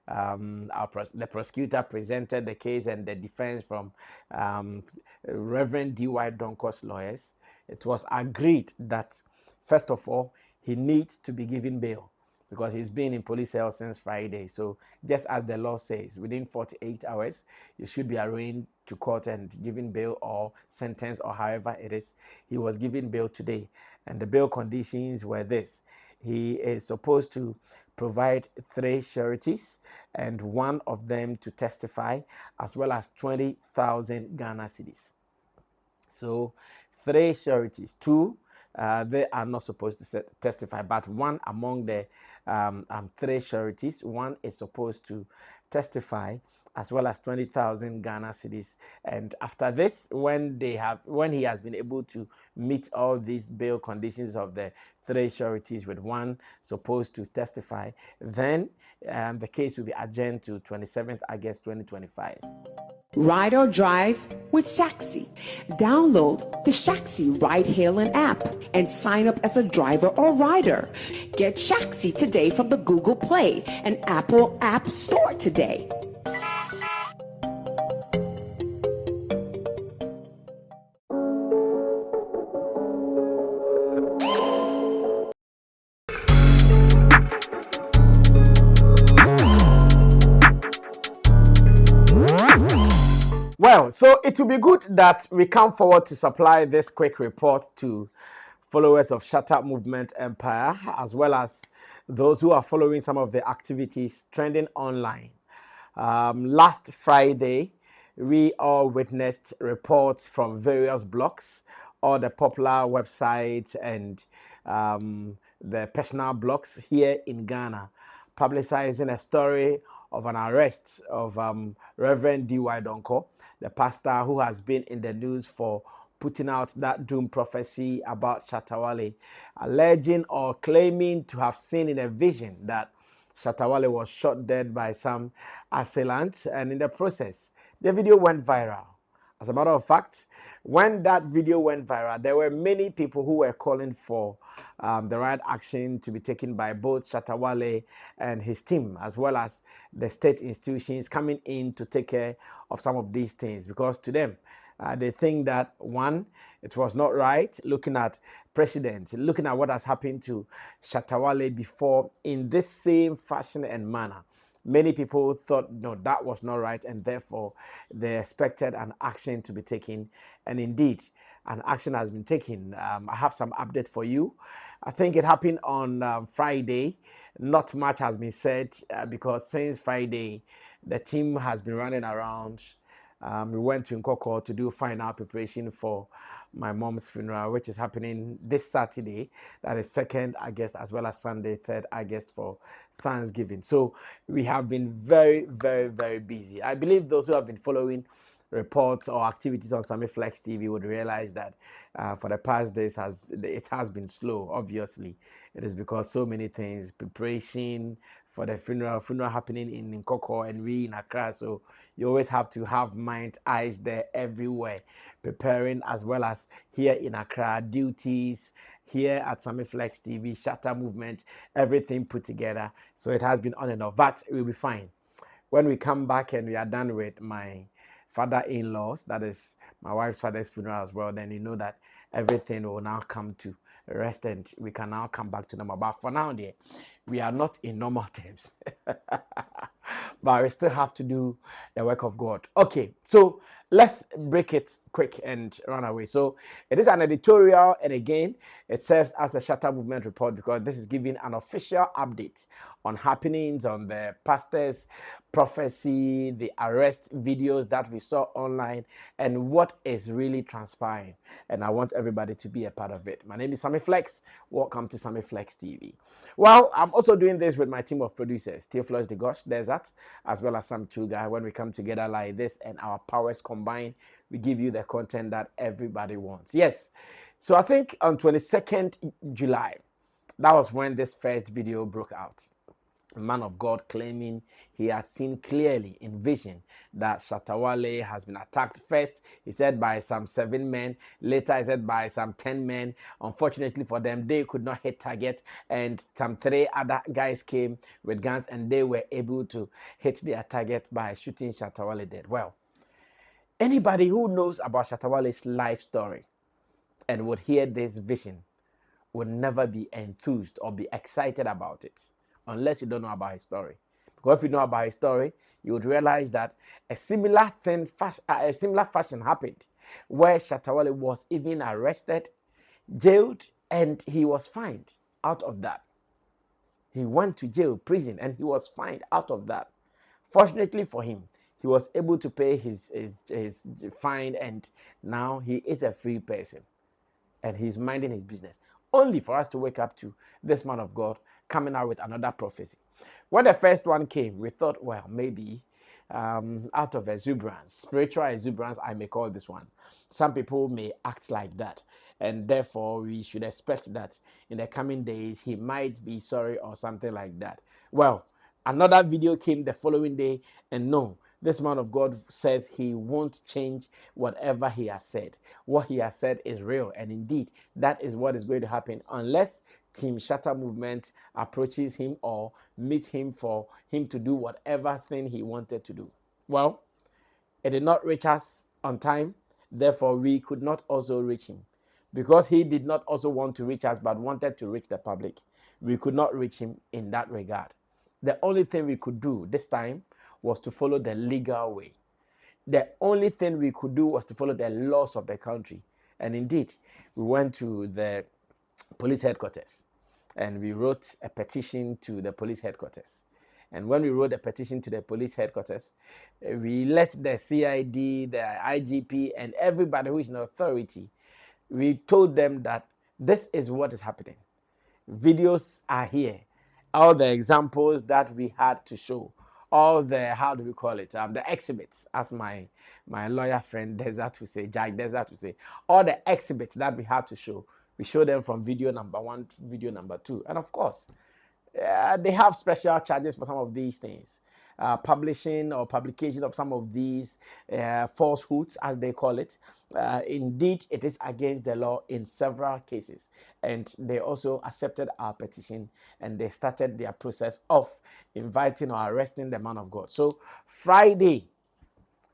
the prosecutor presented the case and the defense from Reverend D.Y. Donkor's lawyers. It was agreed that, first of all, he needs to be given bail because he's been in police cell since Friday. So just as the law says, within 48 hours, you should be arraigned to court and given bail or sentence or however it is. He was given bail today. And the bail conditions were this. He is supposed to provide 3 sureties and one of them to testify, as well as 20,000 Ghana cedis. So 3 sureties, 2 they are not supposed to testify, but one among the 3 sureties, one is supposed to testify, as well as 20,000 Ghana cedis. And after this, when he has been able to meet all these bail conditions of the 3 sureties with one supposed to testify, then the case will be adjourned to 27th August 2025. Ride or drive with Shaxi. Download the Shaxi ride-hailing app and sign up as a driver or rider. Get Shaxi today from the Google Play and Apple App Store today. Well, so it will be good that we come forward to supply this quick report to followers of Shatta Movement Empire, as well as those who are following some of the activities trending online. Last Friday, we all witnessed reports from various blogs, all the popular websites and the personal blogs here in Ghana, publicizing a story of an arrest of Reverend D.Y. Donkor, the pastor who has been in the news for putting out that doom prophecy about Shatta Wale, alleging or claiming to have seen in a vision that Shatta Wale was shot dead by some assailants, and in the process, the video went viral. As a matter of fact, when that video went viral, there were many people who were calling for the right action to be taken by both Shatta Wale and his team, as well as the state institutions coming in to take care of some of these things, because to them, they think that, one, it was not right looking at precedent, looking at what has happened to Shatta Wale before in this same fashion and manner. Many people thought, no, that was not right, and therefore they expected an action to be taken. And indeed, an action has been taken. I have some update for you. I think it happened on Friday. Not much has been said because since Friday, the team has been running around. We went to Donkor to do final preparation for my mom's funeral, which is happening this Saturday, that is 2nd August, as well as Sunday, 3rd August for Thanksgiving. So we have been very, very, very busy. I believe those who have been following reports or activities on Sammy Flex TV would realize that for the past days it has been slow. Obviously, it is because so many things, preparation for the funeral happening in Donkor and we in Accra. So you always have to have mind, eyes there everywhere, preparing, as well as here in Accra, duties here at Sammy Flex TV, Shatta Movement, everything put together. So it has been on and off, but we'll be fine. When we come back and we are done with my father-in-laws, that is my wife's father's funeral as well, then you know that everything will now come to rest and we can now come back to normal. But for now, dear, we are not in normal terms. But we still have to do the work of God. Okay, so let's break it quick and run away. So it is an editorial, and again, it serves as a Shatta Movement report because this is giving an official update on happenings, on the pastor's prophecy, the arrest videos that we saw online, and what is really transpiring. And I want everybody to be a part of it. My name is Sammy Flex. Welcome to Sammy Flex TV. Well, I'm also doing this with my team of producers, Theophilus De Gosh, there's that, as well as Sam Tuga. When we come together like this and our powers combine, we give you the content that everybody wants. Yes. So I think on 22nd July, that was when this first video broke out. A man of God claiming he had seen clearly in vision that Shatta Wale has been attacked. First, he said by some 7 men. Later, he said by some 10 men. Unfortunately for them, they could not hit target, and some 3 other guys came with guns, and they were able to hit their target by shooting Shatta Wale dead. Well, anybody who knows about Shatta Wale's life story and would hear this vision would never be enthused or be excited about it unless you don't know about his story. Because if you know about his story, you would realize that a similar fashion happened where Shatta Wale was even arrested, jailed, and he was fined out of that. He went to jail, prison, and he was fined out of that. Fortunately for him, he was able to pay his fine, and now he is a free person and he's minding his business. Only for us to wake up to this man of God coming out with another prophecy. When the first one came, we thought, well, maybe out of exuberance, spiritual exuberance, I may call this one. Some people may act like that, and therefore we should expect that in the coming days he might be sorry or something like that. Well, another video came the following day, and no, this man of God says he won't change whatever he has said. What he has said is real, and indeed, that is what is going to happen unless Team Shatta movement approaches him or meets him for him to do whatever thing he wanted to do. Well, it did not reach us on time, therefore we could not also reach him. Because he did not also want to reach us but wanted to reach the public, we could not reach him in that regard. The only thing we could do this time was to follow the legal way. The only thing we could do was to follow the laws of the country. And indeed, we went to the police headquarters and we wrote a petition to the police headquarters. And when we wrote a petition to the police headquarters, we let the CID, the IGP, and everybody who is in authority, we told them that this is what is happening. Videos are here. All the examples that we had to show, all the, how do we call it, the exhibits, as my lawyer friend Desert will say, Jack Desert will say, all the exhibits that we had to show, we show them from video number 1 to video number 2. And of course, they have special charges for some of these things. Publishing or publication of some of these falsehoods, as they call it. Indeed, it is against the law in several cases. And they also accepted our petition and they started their process of inviting or arresting the man of God. So Friday,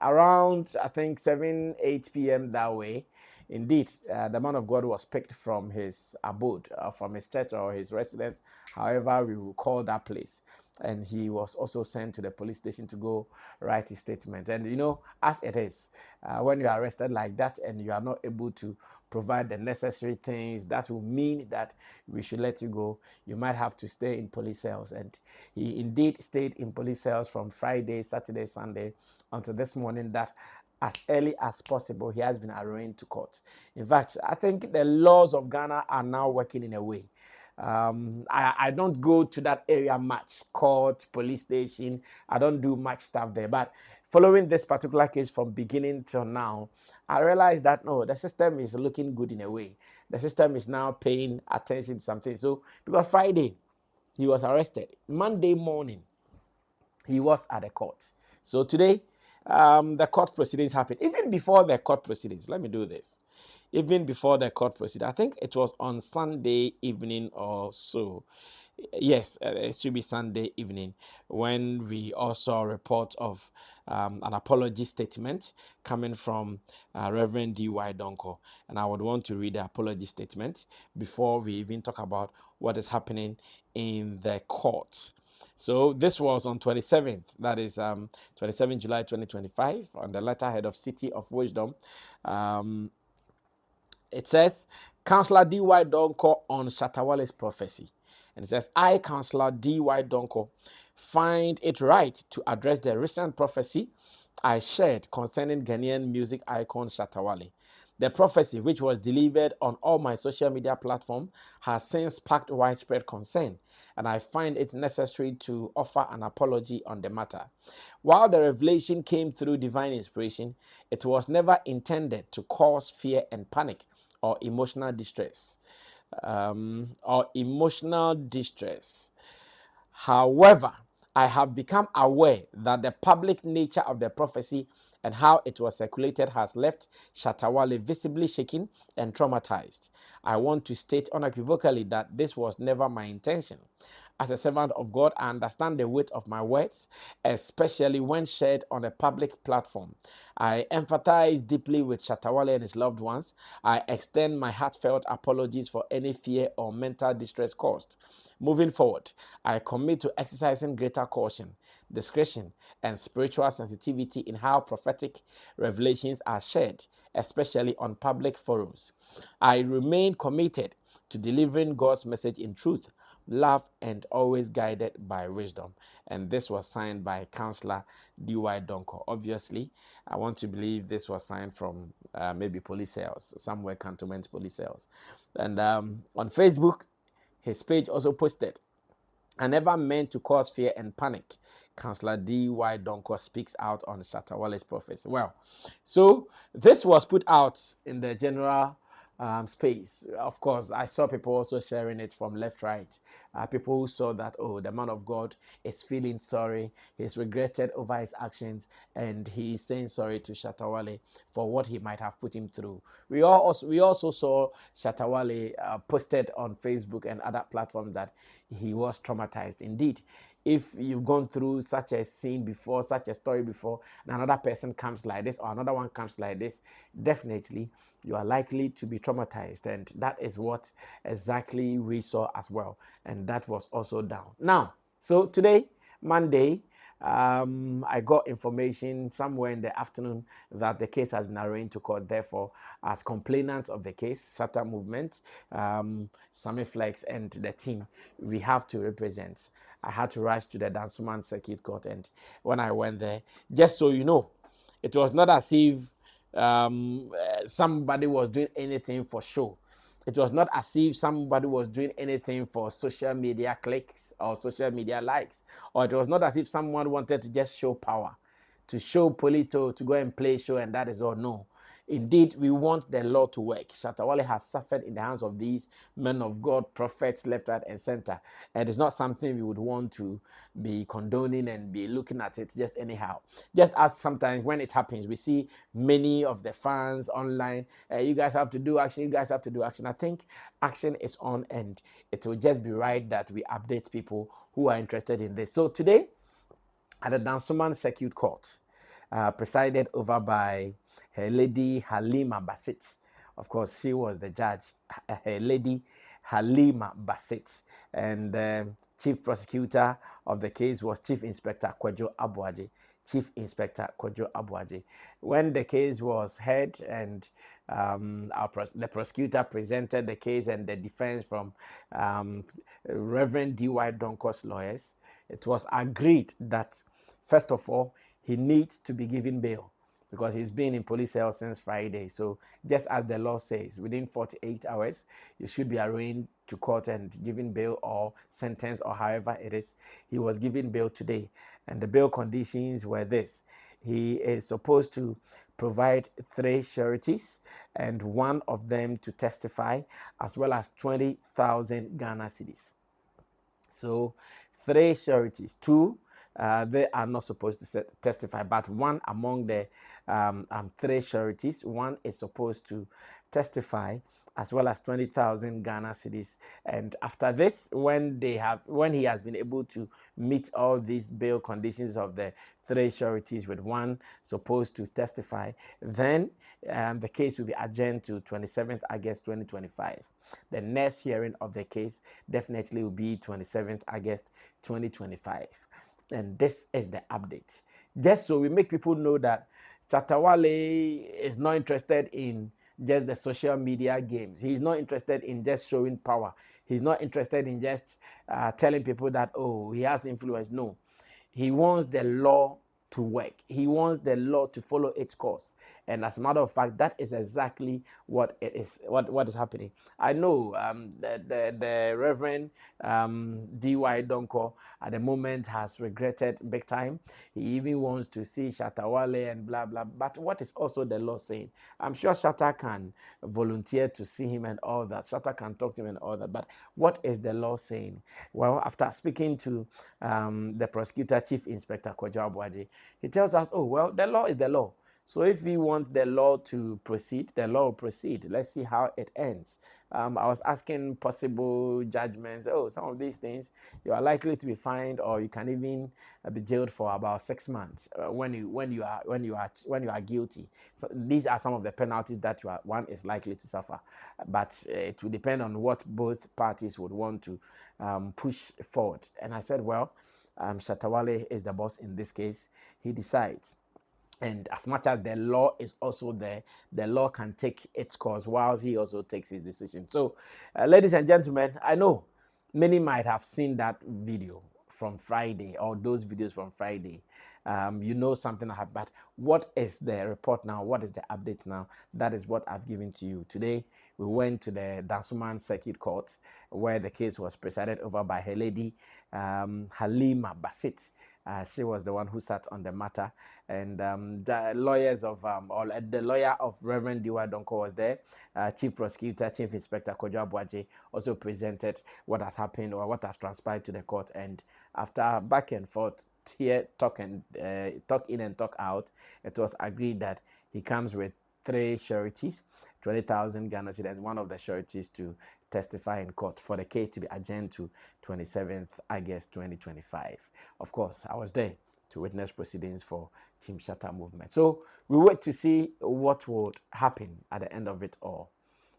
around, I think, 7, 8 p.m. that way, indeed, the man of God was picked from his abode, from his church or his residence, however we will call that place. And he was also sent to the police station to go write his statement. And you know, as it is, when you are arrested like that and you are not able to provide the necessary things, that will mean that we should let you go. You might have to stay in police cells. And he indeed stayed in police cells from Friday, Saturday, Sunday, until this morning, that as early as possible, he has been arraigned to court. In fact, I think the laws of Ghana are now working in a way. I don't go to that area much, court, police station. I don't do much stuff there. But following this particular case from beginning till now, I realized that, no, the system is looking good in a way. The system is now paying attention to something. So, because Friday, he was arrested. Monday morning, he was at the court. So today, the court proceedings happened. Even before the court proceedings, let me do this. Even before the court proceedings, I think it was on Sunday evening or so. Yes, it should be Sunday evening when we also saw a report of an apology statement coming from Reverend D.Y. Donkor. And I would want to read the apology statement before we even talk about what is happening in the court. So this was on 27th, that is 27 July 2025, on the letterhead of City of Wisdom. It says, Councillor D.Y. Donkor on Shatta Wale's prophecy. And it says, I, Councillor D.Y. Donkor, find it right to address the recent prophecy I shared concerning Ghanaian music icon Shatta Wale. The prophecy, which was delivered on all my social media platforms, has since sparked widespread concern, and I find it necessary to offer an apology on the matter. While the revelation came through divine inspiration, it was never intended to cause fear and panic or emotional distress. However, I have become aware that the public nature of the prophecy and how it was circulated has left Shatta Wale visibly shaken and traumatized. I want to state unequivocally that this was never my intention. As a servant of God, I understand the weight of my words, especially when shared on a public platform. I empathize deeply with Shatta Wale and his loved ones. I extend my heartfelt apologies for any fear or mental distress caused. Moving forward, I commit to exercising greater caution, discretion, and spiritual sensitivity in how prophetic revelations are shared, especially on public forums. I remain committed to delivering God's message in truth, love, and always guided by wisdom. And this was signed by Counselor D.Y. Donkor. Obviously, I want to believe this was signed from maybe police cells, somewhere cantonment police cells. And on Facebook, his page also posted, "I never meant to cause fear and panic. Counselor D.Y. Donkor speaks out on Shatta Wale's prophecy." Well, so this was put out in the general space. Of course, I saw people also sharing it from left, right. People who saw that, oh, the man of God is feeling sorry. He's regretted over his actions, and he is saying sorry to Shatta Wale for what he might have put him through. We also saw Shatta Wale posted on Facebook and other platforms that he was traumatized. Indeed, if you've gone through such a scene before, such a story before, and another person comes like this or another one comes like this, definitely you are likely to be traumatized. And that is what exactly we saw as well. And that was also down. Now, so today, Monday, I got information somewhere in the afternoon that the case has been arraigned to court. Therefore, as complainants of the case, Shatta Movement, Sammy Flex, and the team, we have to represent. I had to rush to the Dansoman Circuit Court, and when I went there, just so you know, it was not as if somebody was doing anything for show. It was not as if somebody was doing anything for social media clicks or social media likes, or it was not as if someone wanted to just show power, to show police to go and play show, and that is all. No. Indeed, we want the law to work. Shatta Wale has suffered in the hands of these men of God, prophets, left, right, and center. And it's not something we would want to be condoning and be looking at it just anyhow. Just as sometimes when it happens, we see many of the fans online, you guys have to do action, you guys have to do action. I think action is on, and it will just be right that we update people who are interested in this. So today, at the Dansoman Circuit Court, presided over by Her Lady Halima Basit. Of course, she was the judge, Her Lady Halima Basit. And chief prosecutor of the case was Chief Inspector Kwadwo Abuaji. Chief Inspector Kwadwo Abuaji. When the case was heard and the prosecutor presented the case and the defense from Reverend D.Y. Donkor's lawyers, it was agreed that, first of all, he needs to be given bail because he's been in police cell since Friday. So just as the law says, within 48 hours, you should be arraigned to court and given bail or sentence or however it is. He was given bail today. And the bail conditions were this. He is supposed to provide 3 sureties and one of them to testify, as well as 20,000 Ghana cedis. So 3 sureties, 2 they are not supposed to testify, but one among the 3 sureties, one is supposed to testify, as well as 20,000 Ghana cedis. And after this, when he has been able to meet all these bail conditions of the 3 sureties with one supposed to testify, then the case will be adjourned to 27th August 2025. The next hearing of the case definitely will be 27th August 2025. And this is the update. Just so we make people know that Shatta Wale is not interested in just the social media games. He's not interested in just showing power. He's not interested in just telling people that, oh, he has influence. No. He wants the law to work. He wants the law to follow its course. And as a matter of fact, that is exactly what it is, what is happening. I know the Reverend D.Y. Donkor at the moment has regretted big time. He even wants to see Shatta, Wale and blah, blah. But what is also the law saying? I'm sure Shatta can volunteer to see him and all that. Shatta can talk to him and all that. But what is the law saying? Well, after speaking to the prosecutor, Chief Inspector Kojo Abuaji, he tells us, oh, well, the law is the law. So if we want the law to proceed, the law will proceed. Let's see how it ends. I was asking possible judgments. Oh, some of these things you are likely to be fined, or you can even be jailed for about 6 months when you are guilty. So these are some of the penalties that one is likely to suffer. But it will depend on what both parties would want to push forward. And I said, well, Shatta Wale is the boss in this case. He decides. And as much as the law is also there, the law can take its course whilst he also takes his decision. So, ladies and gentlemen, I know many might have seen that video from Friday, or those videos from Friday. You know something happened, but what is the report now? What is the update now? That is what I've given to you. Today, we went to the Dansoman Circuit Court, where the case was presided over by her lady, Halima Basit. She was the one who sat on the matter, and the lawyers of or the lawyer of Reverend D.Y. Donkor was there. Chief Prosecutor, Chief Inspector Kojo Abuaji also presented what has happened or what has transpired to the court. And after back and forth, here talk in and talk out, it was agreed that he comes with 3 sureties, 20,000 Ghana cedis, and one of the sureties to testify in court for the case to be adjourned to 27th August 2025. Of course, I was there to witness proceedings for Team Shatta movement. So we wait to see what would happen at the end of it all.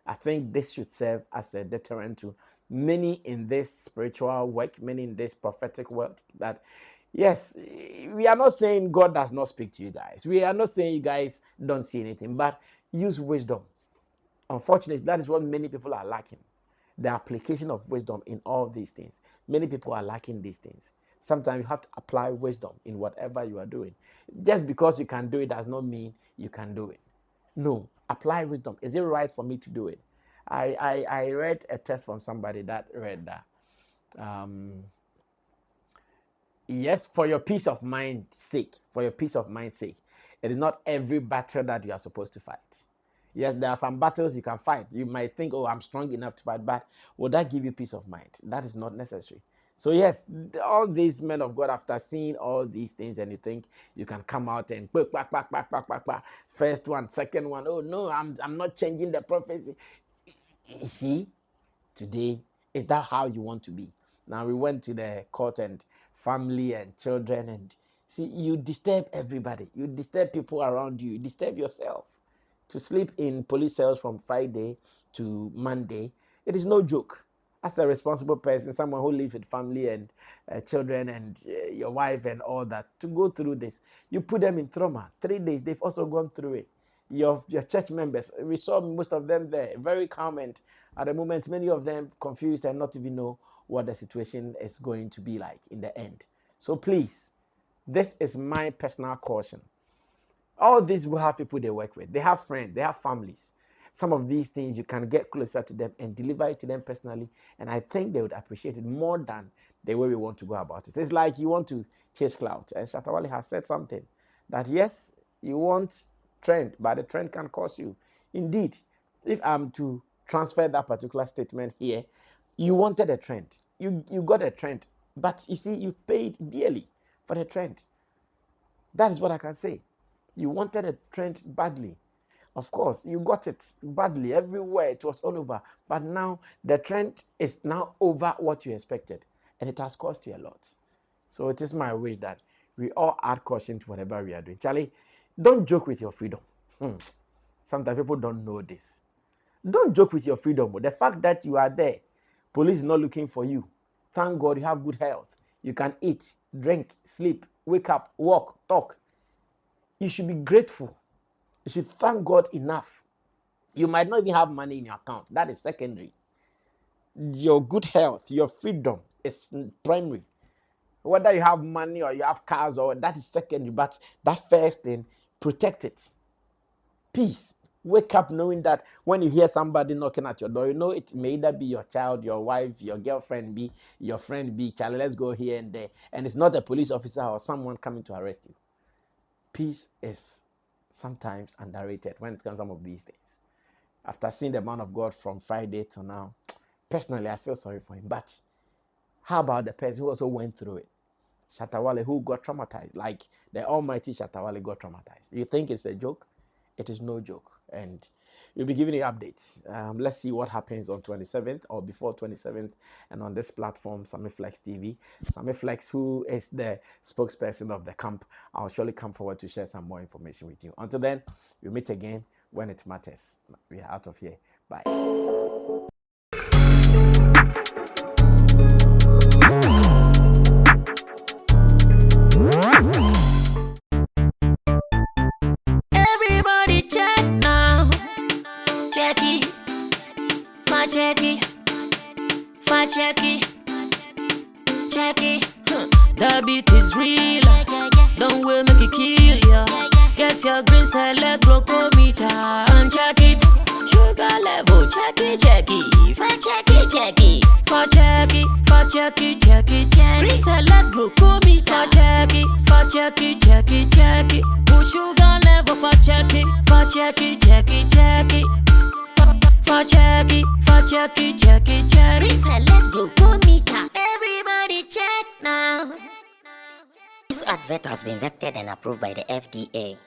I think this should serve as a deterrent to many in this spiritual work, many in this prophetic work, that yes, we are not saying God does not speak to you guys. We are not saying you guys don't see anything, but use wisdom. Unfortunately, that is what many people are lacking. The application of wisdom in all these things. Many people are lacking these things. Sometimes you have to apply wisdom in whatever you are doing. Just because you can do it does not mean you can do it. No, apply wisdom. Is it right for me to do it? I read a text from somebody that read that. Yes, for your peace of mind's sake, it is not every battle that you are supposed to fight. Yes, there are some battles you can fight. You might think, oh, I'm strong enough to fight, but will that give you peace of mind? That is not necessary. So yes, all these men of God, after seeing all these things, and you think you can come out and first one, second one, oh no, I'm not changing the prophecy. You see, today, is that how you want to be? Now we went to the court, and family and children, and see, you disturb everybody. You disturb people around you. You disturb yourself. To sleep in police cells from Friday to Monday, it is no joke. As a responsible person, someone who lives with family and children and your wife and all that, to go through this, you put them in trauma. 3 days, they've also gone through it. Your church members, we saw most of them there, very calm, and at the moment, many of them confused and not even know what the situation is going to be like in the end. So please, this is my personal caution. All these will have people they work with. They have friends, they have families. Some of these things you can get closer to them and deliver it to them personally, and I think they would appreciate it more than the way we want to go about it. It's like you want to chase clout, and Shatta Wale has said something that yes, you want trend, but the trend can cause you. Indeed, if I'm to transfer that particular statement here, you wanted a trend. You got a trend, but you see, you've paid dearly for the trend. That is what I can say. You wanted a trend badly. Of course, you got it badly everywhere. It was all over. But now the trend is now over what you expected, and it has cost you a lot. So it is my wish that we all add caution to whatever we are doing. Charlie, don't joke with your freedom. Sometimes people don't know this. Don't joke with your freedom. The fact that you are there, police is not looking for you. Thank God you have good health. You can eat, drink, sleep, wake up, walk, talk. You should be grateful. You should thank God enough. You might not even have money in your account. That is secondary. Your good health, your freedom is primary. Whether you have money or you have cars, or that is secondary. But that first thing, protect it. Peace. Wake up knowing that when you hear somebody knocking at your door, you know it may either be your child, your wife, your girlfriend, be your friend, be Charlie. Let's go here and there, and it's not a police officer or someone coming to arrest you. Peace is sometimes underrated when it comes to some of these things. After seeing the man of God from Friday to now, personally, I feel sorry for him. But how about the person who also went through it? Shatta Wale, who got traumatized, like the almighty Shatta Wale got traumatized. You think it's a joke? It is no joke. And we'll be giving you updates. Let's see what happens on 27th or before 27th. And on this platform, Sammy Flex TV. Sammy Flex, who is the spokesperson of the camp, I'll surely come forward to share some more information with you. Until then, we'll meet again when it matters. We are out of here. Bye. Everybody check now. Check it. Fact check it. Fact check it. Check it. The beat is real. Don't wait, make it kill ya. Get your green select glucometer and check it. Sugar level, check it, check it. Fact check it, check it. Fact check it, fact check it, check it, check it. Green select glucometer. Fact check it, fact check it, check it, check it. Push sugar level, fact check it, fact check it, check it, check it. Fact check it, fact check it, check it, check it. Green select glucometer. Everybody check now. This advert has been vetted and approved by the FDA.